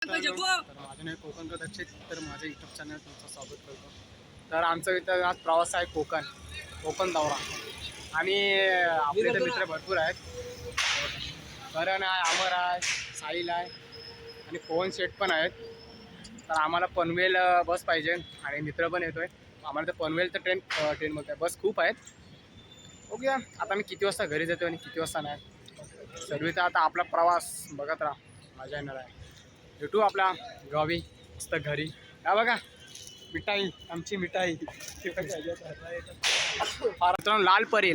माझं नाव कोकण कदाचित तर माझ्या यूट्यूब चॅनल तुमचं स्वागत करतो. तर आमचा इथं आज प्रवास आहे कोकण दौरा आणि आपले इथे मित्र भरपूर आहेत. करण आहे, अमर आहे, साहिल आहे आणि पवन शेठ पण आहेत. तर आम्हाला पनवेल बस पाहिजे आणि मित्र पण येतोय. आम्हाला तर पनवेल तर ट्रेनमध्ये बस खूप आहेत. बघूया आता मी किती वाजता घरी जातो आणि किती वाजता नाही. सर्वीचा आता आपला प्रवास बघत राहा, मजा येणार आहे. भेटू आपला गावी मस्त घरी. हा बघा मिठाई, आमची मिठाई लालपरी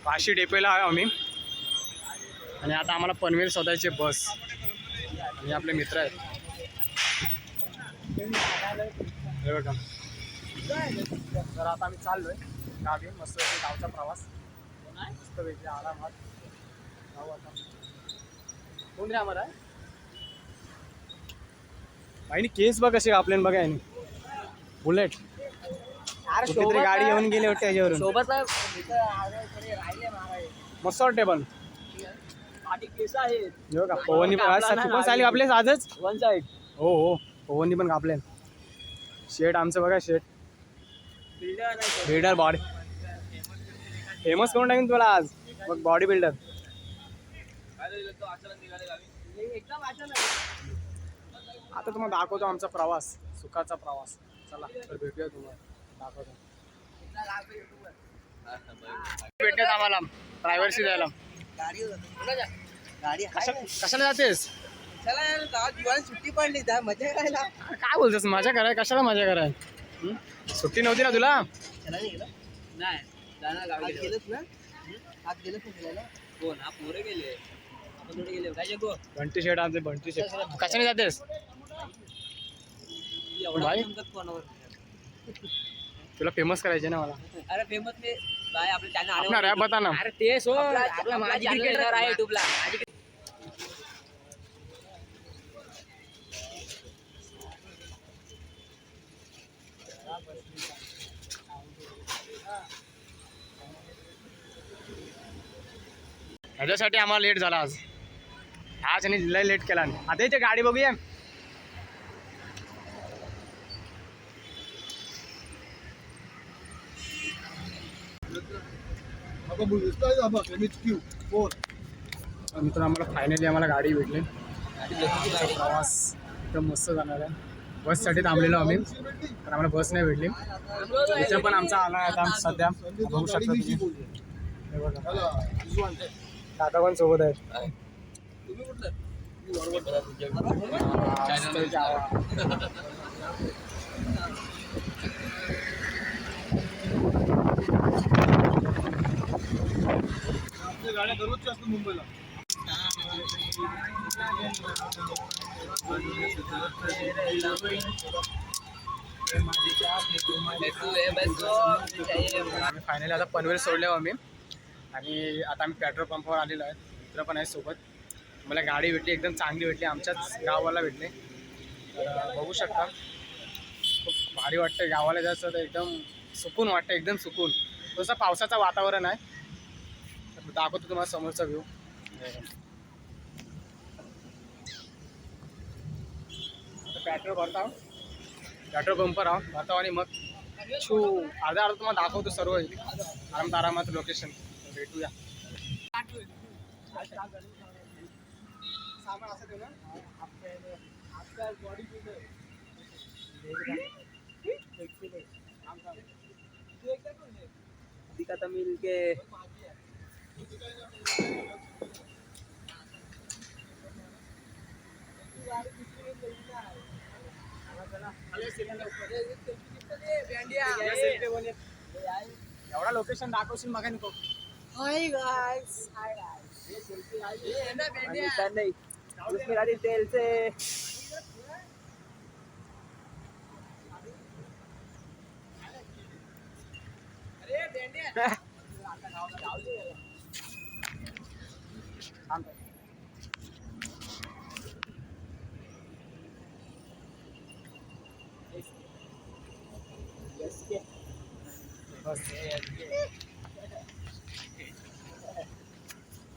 वाशी डेपोला आहे आम्ही. आणि आता आम्हाला पनवेल शोधायचे बस आणि आपले मित्र आहेत हे बघा. तर आता आम्ही चाललोय गावी, मस्त गावचा प्रवास मस्त वेगळ्या आरामात जाऊ. आता कोण रे आम्हाला बाईनी केस बघ कसे आपल्याला बघा यांनी बुलेट कुठेतरी गाडी येऊन गेली होती त्याच्यावरून सोबत मस्त वाटते पण का पवनी पण चालली आपले आजच वन साईड. हो हो पवनी पण कापले. शेट आमचं बघा शेट बिल्डर बॉडी फेमस करून टाकेन तुला आज मग बॉडी बिल्डर. आता तुम्हाला दाखवतो आमचा प्रवास, सुखाचा प्रवास. चला तर भेटूया तुम्हाला दाखवतो. भेटण्यात आम्हाला ड्रायव्हरशी जायला कशाला जातेस? सुट्टी पडली त्या मजा करायला. काय बोलतेस मजा कराय? कशाला मजा कराय? सुट्टी नव्हती ना तुला? नाही गेलच ना, आज गेलच ना. कोण हा पोरं गेले, आपण थोडे गेले काय जगो. बंटी शेट आमचे बंटी शेट. कशाने जातेस भाई? तुला फेमस करायचे ना मला. अरे फेमस मी भाई आपलं चॅनल अपना रॅप बता ना. अरे ते सो आपला माझी क्रिकेटर आहे युट्यूबला. ह्याच्यासाठी आम्हाला लेट झाला आज आणि लय लेट केला. आता इथे गाडी बघूया. मित्र आम्हाला फायनली गाडी भेटली. प्रवास एकदम मस्त जाणार आहे. बससाठी थांबलेलो आम्ही पण आम्हाला बस नाही भेटली. इथं पण आमचा आला आहे आता सध्या बघू शकता तुम्ही. हे बघा काका पण सोबत आहेत. गाड्या दररोजच्या असतात मुंबईला. फायनली आता पनवेल सोडले आम्ही आणि आता आम्ही पेट्रोल पंपावर आलेलो आहे. मित्र पण आहे सोबत. मला गाडी भेटली, एकदम चांगली भेटली, आमच्याच गावाला भेटली. तर बघू शकता खूप भारी वाटतं गावाला जायचं तर एकदम सुकून वाटतं, एकदम सुकून. तसं पावसाचं वातावरण आहे. दाखवतो तुम्हाला समोरचा व्ह्यू. पेट्रोल भरता पेट्रोल पंपर भरता आणि मग अर्धा तुम्हाला दाखवतो सर्व आरामात लोकेशन. भेटूया. सामान असं देऊ ना बॉडी दिखाता मिल के एवढा लोकेशन दाखवशील मग नको. Hi guys, hi guys. ये सेल्फी आहे ना बेंडिया नाही उसमें गाड़ी तेल से अरे बेंडिया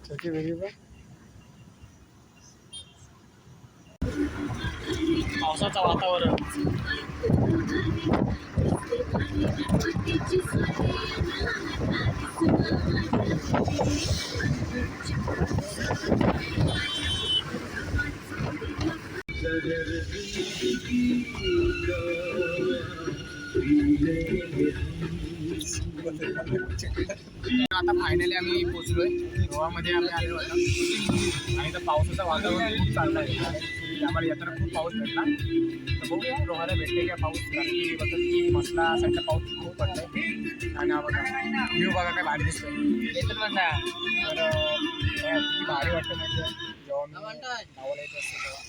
छोटी वीडियो पावसाचं वातावरण. आता फायनली आम्ही पोहोचलोय गोवामध्ये. आम्ही आलेलो होतो आणि इथं पावसाचं वातावरण खूप चाललं आहे. आम्हाला येताना खूप पाऊस भेटला. तर बघूया रोहाला भेटते का पाऊस, कारण की बघत की मसला साईडला पाऊस खूप पडलाय. आणि हा बघा व्ह्यू बघा काय भारी दिसतोय. येतात म्हणता तर किती भारी वाटतं म्हणजे जेव्हा मी गावाला येत असतो तेव्हा.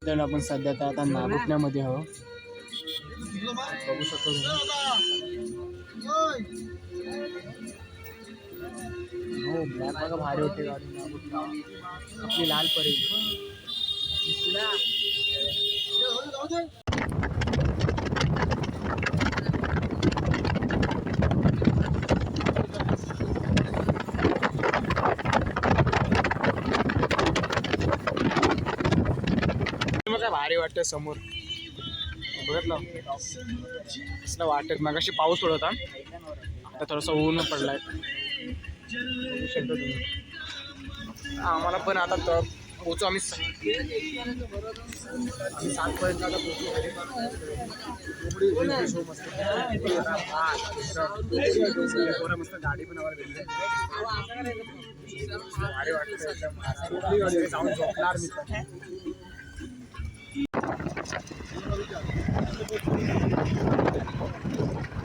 तर आपण सध्या तर आता नागोठण्यामध्ये आहोत. बघू शकतो तुम्ही. हो ब्लॅक बघा भारी होते गाडी. नागोठणा आपली लाल परी. काय भारी वाटतं समोर बघितलं कसलं वाटत. मग अशी पाऊस पडत होता, आता थोडासा ऊन पडलाय. बघू शकतो तुम्ही. आम्हाला पण आता पोहोचू आम्ही 7पर्यंत आता पोहोचू. मस्त गाडी पण आम्हाला भेटली. भारी वाटतं जाऊन झोपणार मी पण.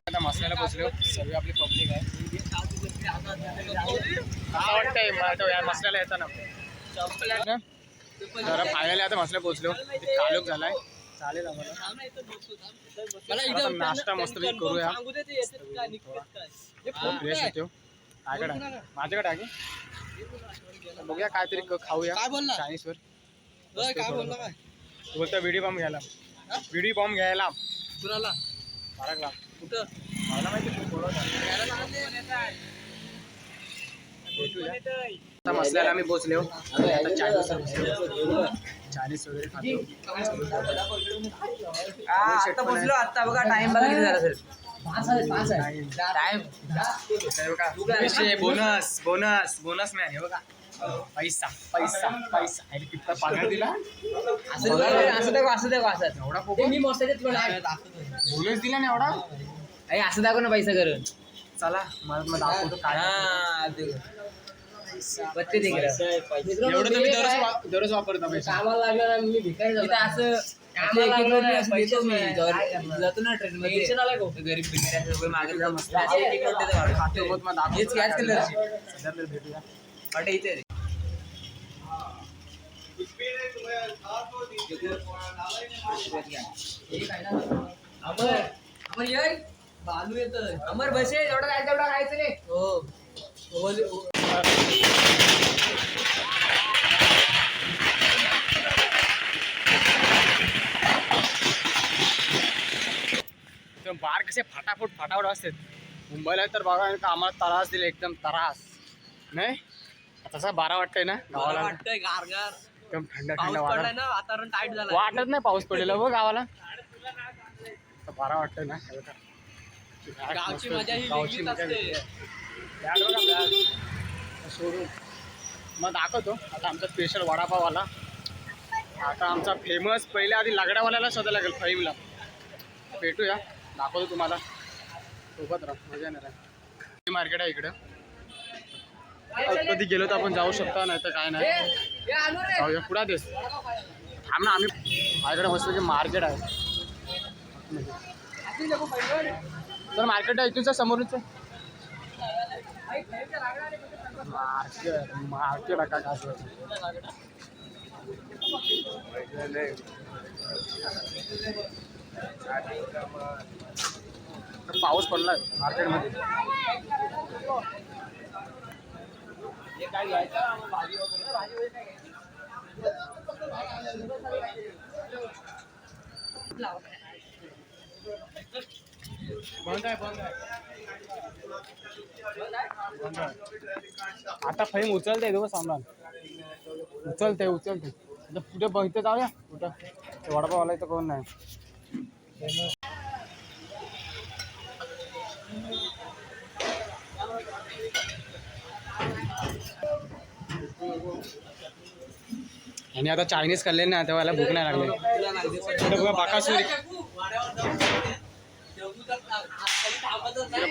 आता मसल्याला पोचलो. सर्व आपली पब्लिक आहे. वाटतंय मला मसल्याला येताना. तर फायनली आता मसल्या पोचलो. कालोख झालाय. चालेल आम्हाला नाश्ता मस्त करूया. फ्रेश होतो. माझ्याकडे माझ्याकडे आहे बघूया काहीतरी खाऊया चायनीजवर. बोलता विडी बॉम्ब घ्यायला. विडी बॉम्ब घ्यायला कुणाला बाराकला कुठं मला माहिती. आता मसल्याला आम्ही पोचलो. चायनीज वगैरे खातो. आता पोचलो. आता बघा टाइम बघा किती झाला sir. 5 time. Bonus bonus bonus man हे बघा. पैसा पैसा पैसा किती पगार दिला. असं एवढा बोनस दिला ना एवढा. असं दाखव ना पैसा करून. चला मला दाखवतो काय. एवढं तुम्ही दररोज वापरता पैसा. जातो ना ट्रेन मध्ये गरीब भेटूया वाटे इथे. बालू येत अमर बसे एवढं काय तेवढं खायचं नाही. हो बार कसे फटाफट असतात. मुंबईला तर बघा आम्हाला त्रास दिले एकदम त्रास नाही. तसा बारा वाटतंय ना गावाला. वाटतंय गारगार एकदम थंड पाऊस पडलाय ना वातावरण टाईट झालं. वाटत नाही पाऊस पडलेला बघ गावाला. बारा वाटतंय ना. गावची मजा ही वेगळीच असते. सोडून मग दाखवतो आता आमचा स्पेशल वडापाववाला. आता आमचा फेमस पहिले आधी लगड्यावाल्याला शोधायला लागेल फईमला. भेटूया दाखवतो तुम्हाला. सोबत राहा मजा येणार आहे. मार्केट आहे इकडं. कधी गेलो तर आपण जाऊ शकता नाही तर काय नाही. जाऊया पुढा देस थांब ना. आम्ही माझ्याकडे मस्त की मार्केट आहे. तर मार्केट आहे इथूनच समोरच मार्केट का काय पाऊस पडलाय मार्केटमध्ये. बंद आहे बंद आहे बंद आहे. आता फैम उचलते दोघं सामान उचलते आता पुढे बघते जाऊया कुठं ते वडापाव इथं कोण नाही. आणि आता चायनीज खाल्ले ना तेव्हा भूक नाही लागली. इकडे बघा बाकासूर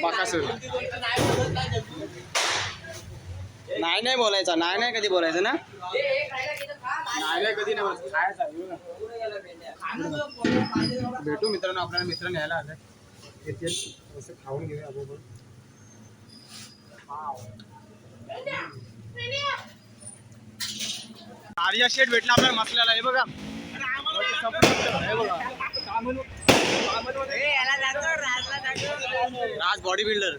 बाकासूर नाही बोलायचा नाही कधी बोलायचं ना नाही कधी नाही बोलायचं खायचं भेटू मित्रांनो आपल्याला मित्र न्यायला आले येतील असं खाऊन घेऊया आपण. आर्या शेट भेटला आपल्याला मसल्याला हे बघा हे बघा राज बॉडी बिल्डर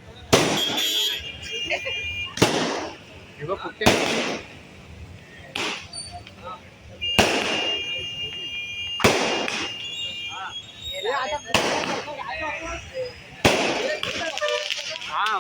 हे बघ कुठे हा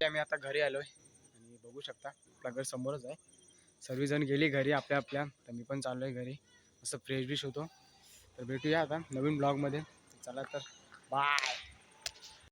आम्ही आता घरी आलोय आणि बघू शकता आपल्या घर समोरच आहे. सर्वजण गेली घरी आपल्या तर मी पण चाललोय घरी असं फ्रेश बिश होतो. तर भेटूया आता नवीन ब्लॉगमध्ये. चला तर बाय.